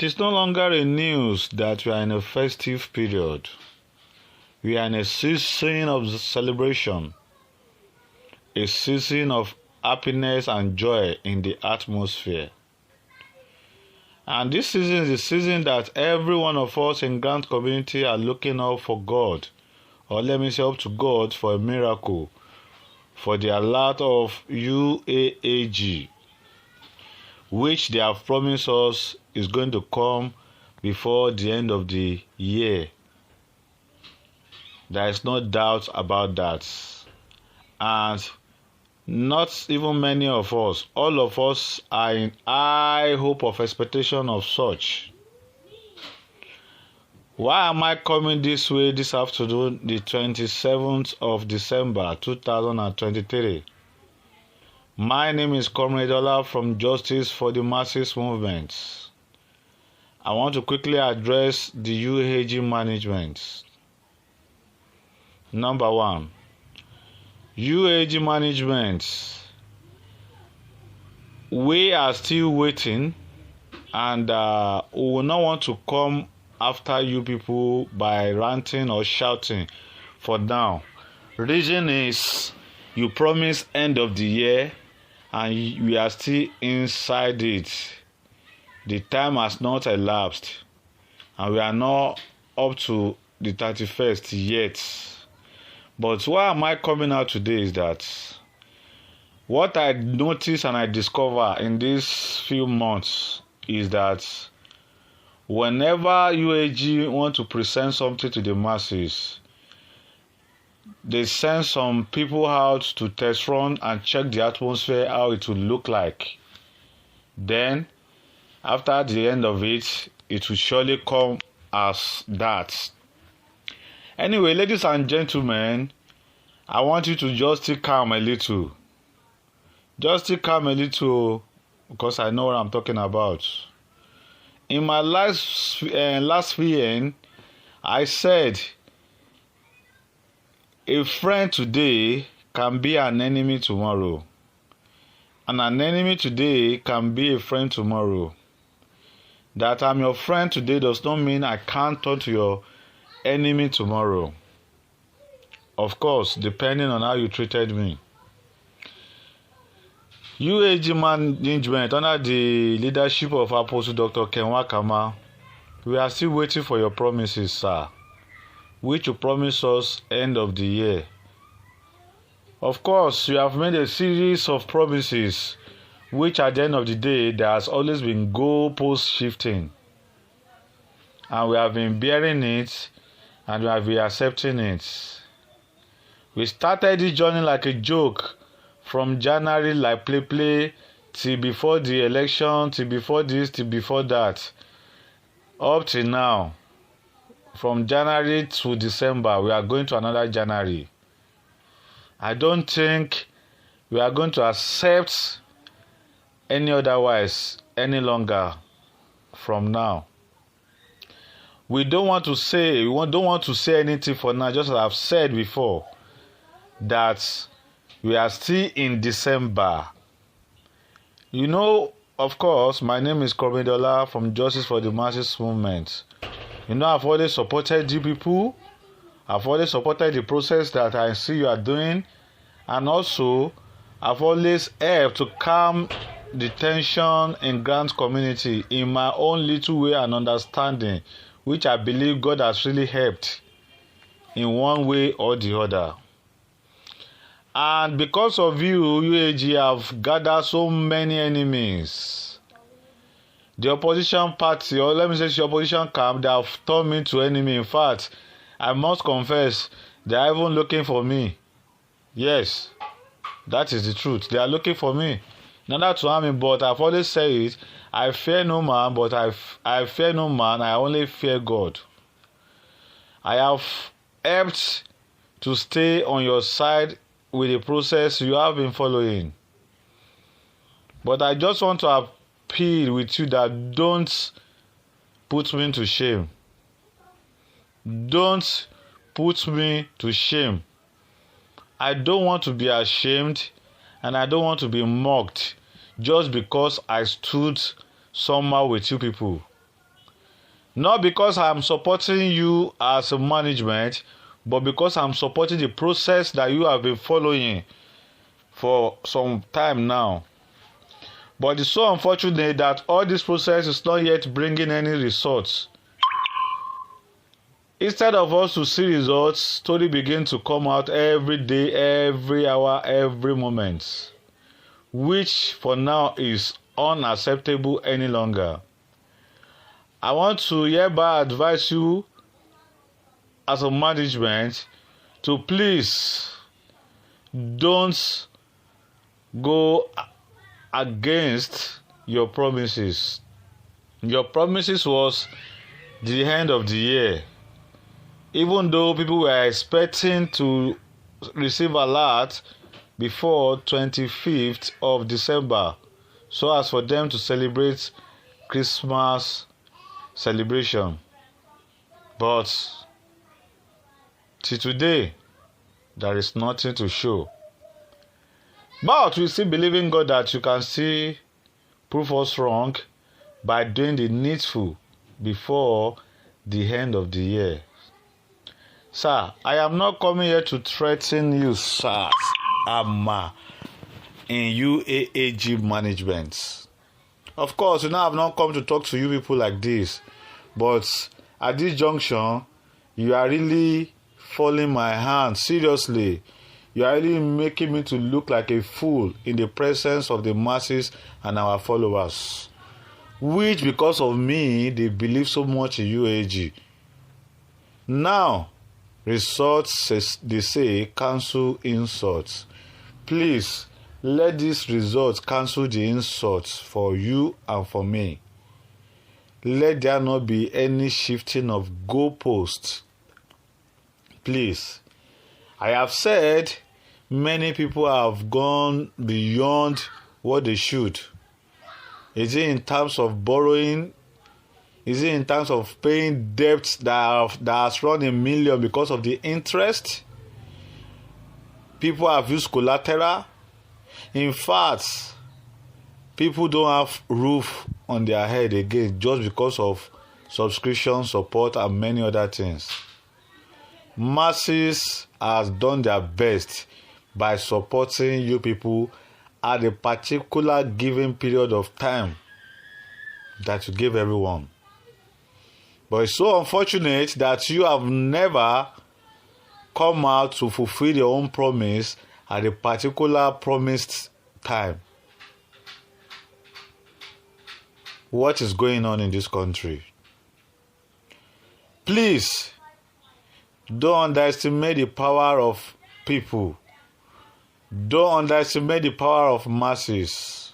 is no longer a news that we are in a festive period. We are in a season of celebration, a season of happiness and joy in the atmosphere. And this season is the season that every one of us in Grant community are looking out for God, or let me say up to God for a miracle, for the alert of Uaag, which they have promised us is going to come before the end of the year. There is no doubt about that. And not even many of us, all of us are in high hope of expectation of such. Why am I coming this way this afternoon, the 27th of December 2023? My name is Comrade Ola from Justice for the Masses Movement. I want to quickly address the Uaag management. Number one, Uaag management. We are still waiting, and we will not want to come after you people by ranting or shouting for now. Reason is you promised end of the year and we are still inside it. The time has not elapsed and we are not up to the 31st yet. But why am I coming out today is that what I noticed and I discover in these few months is that whenever Uaag want to present something to the masses, they send some people out to test run and check the atmosphere, how it will look like. Then, after the end of it, it will surely come as that. Anyway, ladies and gentlemen, I want you to just stay calm a little. Just stay calm a little because I know what I'm talking about. In my last VN, I said, a friend today can be an enemy tomorrow. And an enemy today can be a friend tomorrow. That I'm your friend today does not mean I can't turn to your enemy tomorrow. Of course, depending on how you treated me. Uaag management under the leadership of Apostle Dr. Kenwakama, we are still waiting for your promises, sir, which you promised us end of the year. Of course, you have made a series of promises, which at the end of the day, there has always been goalpost shifting. And we have been bearing it, and we have been accepting it. We started this journey like a joke, from January like play, till before the election, till before this, till before that. Up till now, from January to December, we are going to another January. I don't think we are going to accept any otherwise any longer from now. We don't want to say anything for now, just as I've said before, that we are still in December. You know, of course, my name is Comrade Ola from Justice for the Masses Movement. You know, I've always supported you people. I've always supported the process that I see you are doing. And also, I've always helped to calm the tension in Grant community in my own little way and understanding, which I believe God has really helped in one way or the other. And because of you, Uaag have gathered so many enemies. The opposition party, or let me say the opposition camp, they have turned me to enemy. In fact, I must confess, they are even looking for me. Yes, that is the truth. They are looking for me. Not that to harm me, but I've always said it. I fear no man, but I fear no man. I only fear God. I have helped to stay on your side with the process you have been following. But I just want to appeal with you that don't put me to shame. Don't put me to shame. I don't want to be ashamed and I don't want to be mocked just because I stood somehow with you people. Not because I'm supporting you as a management, but because I'm supporting the process that you have been following for some time now. But it's so unfortunate that all this process is not yet bringing any results. Instead of us to see results, story begin to come out every day, every hour, every moment, which for now is unacceptable any longer. I want to hereby advise you as a management to please don't go against your promises. Your promises was the end of the year. Even though people were expecting to receive alert before 25th of December, so as for them to celebrate Christmas celebration. But till today, there is nothing to show. But we still believe in God that you can still prove us wrong by doing the needful before the end of the year. Sir, I am not coming here to threaten you, sir. I'm in UAAG management. Of course, you know I've not come to talk to you people like this. But at this junction, you are really falling my hand. Seriously. You are really making me to look like a fool in the presence of the masses and our followers. Which, because of me, they believe so much in UAG. Now, results, they say, cancel insults. Please, let these results cancel the insults for you and for me. Let there not be any shifting of goalposts. Please. I have said many people have gone beyond what they should. Is it in terms of borrowing? Is it in terms of paying debts that has run $1 million because of the interest? People have used collateral. In fact, people don't have roof on their head again just because of subscription, support, and many other things. Masses has done their best by supporting you people at a particular given period of time that you give everyone. But it's so unfortunate that you have never come out to fulfill your own promise at a particular promised time. What is going on in this country? Please, don't underestimate the power of people. Don't underestimate the power of masses.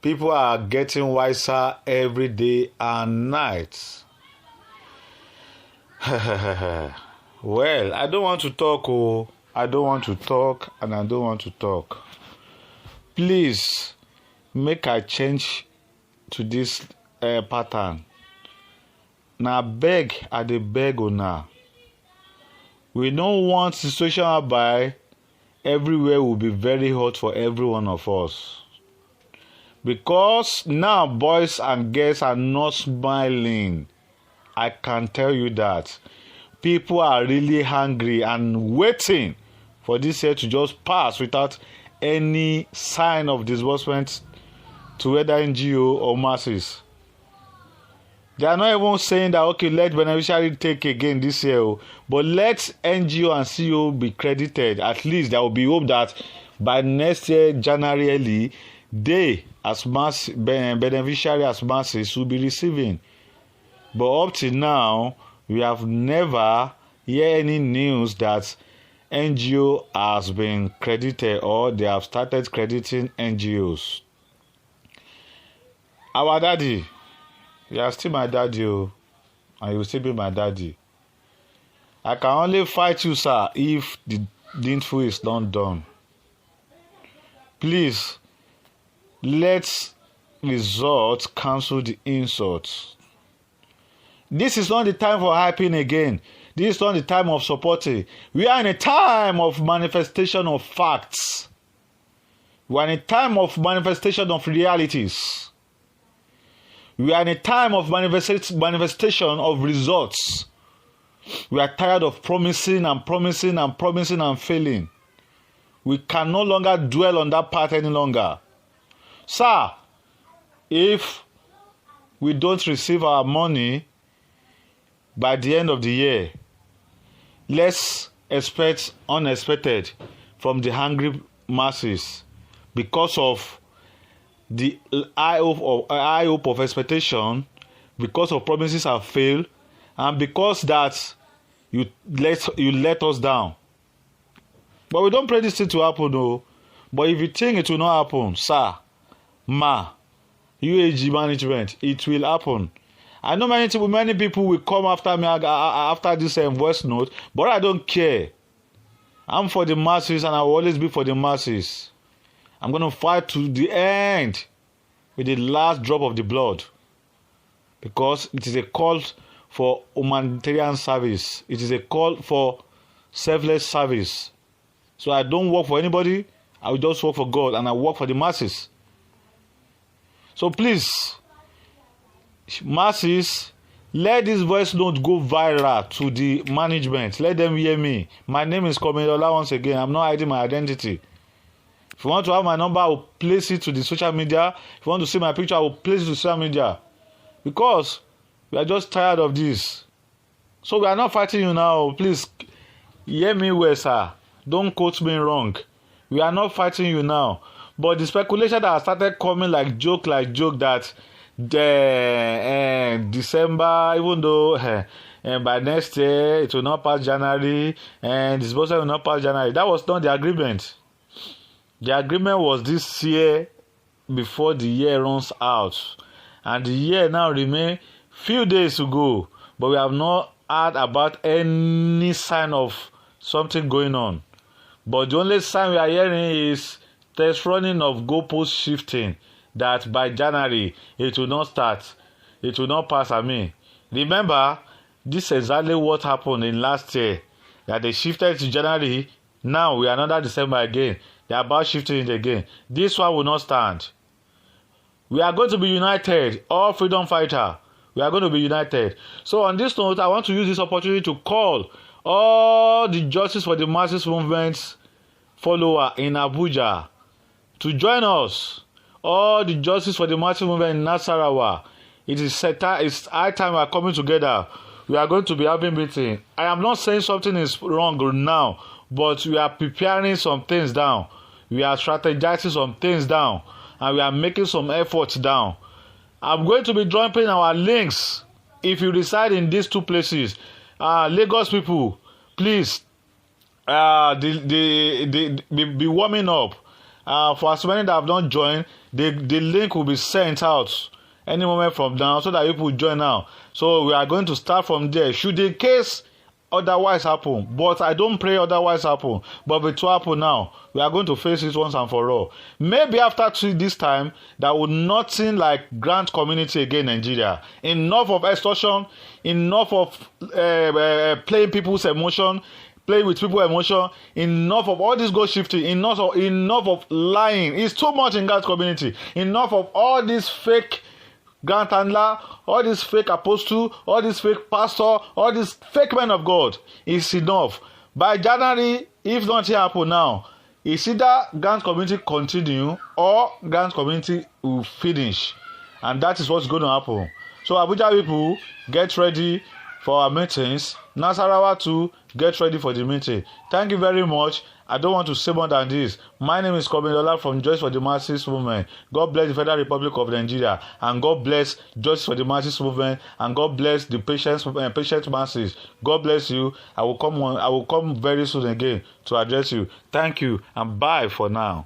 People are getting wiser every day and night. Well, I don't want to talk. I don't want to talk and I don't want to talk. Please, make a change to this pattern. Now beg, I dey beg una. We don't want the situation whereby everywhere will be very hot for every one of us. Because now boys and girls are not smiling. I can tell you that. People are really hungry and waiting for this year to just pass without any sign of disbursement to whether NGO or masses. They are not even saying that, okay, let beneficiary take again this year, but let NGO and CO be credited. At least there will be hope that by next year, January early, they, as mass beneficiary as masses, will be receiving. But up till now, we have never heard any news that NGO has been credited or they have started crediting NGOs. Our daddy, you are still my daddy, and you will still be my daddy. I can only fight you, sir, if the needful is not done. Please, let's resort cancel the insults. This is not the time for hyping again. This is not the time of supporting. We are in a time of manifestation of facts. We are in a time of manifestation of realities. We are in a time of manifestation of results. We are tired of promising and failing. We can no longer dwell on that path any longer. Sir, if we don't receive our money by the end of the year, let's expect unexpected from the hungry masses because of the high hope of expectation, because of promises have failed, and because that you let us down. But we don't pray this thing to happen, no. But if you think it will not happen, sir, UAG management, it will happen. I know many people will come after me after this voice note, but I don't care. I'm for the masses, and I will always be for the masses. I'm going to fight to the end with the last drop of the blood, because it is a call for humanitarian service. It is a call for selfless service. So I don't work for anybody. I will just work for God, and I work for the masses. So please, masses, let this voice note go viral to the management. Let them hear me. My name is Komilola once again. I'm not hiding my identity. If you want to have my number, I will place it to the social media. If you want to see my picture, I will place it to social media. Because we are just tired of this. So we are not fighting you now. Please hear me well, sir. Don't quote me wrong. We are not fighting you now. But the speculation that has started coming like joke that December, even though by next year it will not pass January, and disbursement will not pass January. That was not the agreement. The agreement was this year before the year runs out. And the year now remains few days to go. But we have not heard about any sign of something going on. But the only sign we are hearing is test running of goalpost shifting, that by January it will not start. It will not pass. Remember, this is exactly what happened in last year. That they shifted to January. Now we are another December again. They are about shifting it again. This one will not stand. We are going to be united. All freedom fighter. We are going to be united. So on this note, I want to use this opportunity to call all the Justice for the Masses movement follower in Abuja to join us. All the Justice for the Masses movement in Nasarawa. It's high time we are coming together. We are going to be having meeting. I am not saying something is wrong now, but we are preparing some things down. We are strategizing some things down, and we are making some efforts down. I'm going to be dropping our links. If you reside in these two places, Lagos people, please be warming up. For as many that have not joined, the link will be sent out any moment from now, so that people will join now. So we are going to start from there. Should the case otherwise happen, but I don't pray otherwise happen, but it will happen now, we are going to face it once and for all. Maybe after this time, there will nothing like grant community again in Nigeria. Enough of extortion, enough of playing people's emotion, playing with people's emotion, enough of all this goal shifting, enough of lying. It's too much in grant community. Enough of all this fake grant handler, all this fake apostle, all this fake pastor, all this fake men of God. Is enough. By January, if nothing happen now, it's either grant community continue or grant community will finish, and that is what's going to happen. So Abuja people, get ready for our meetings. Nasarawa too, get ready for the meeting. Thank you very much. I don't want to say more than this. My name is Komilola from Justice for the Masses movement. God bless the Federal Republic of Nigeria, and God bless Justice for the Masses movement, and God bless the patient masses. God bless you. I will come very soon again to address you. Thank you, and bye for now.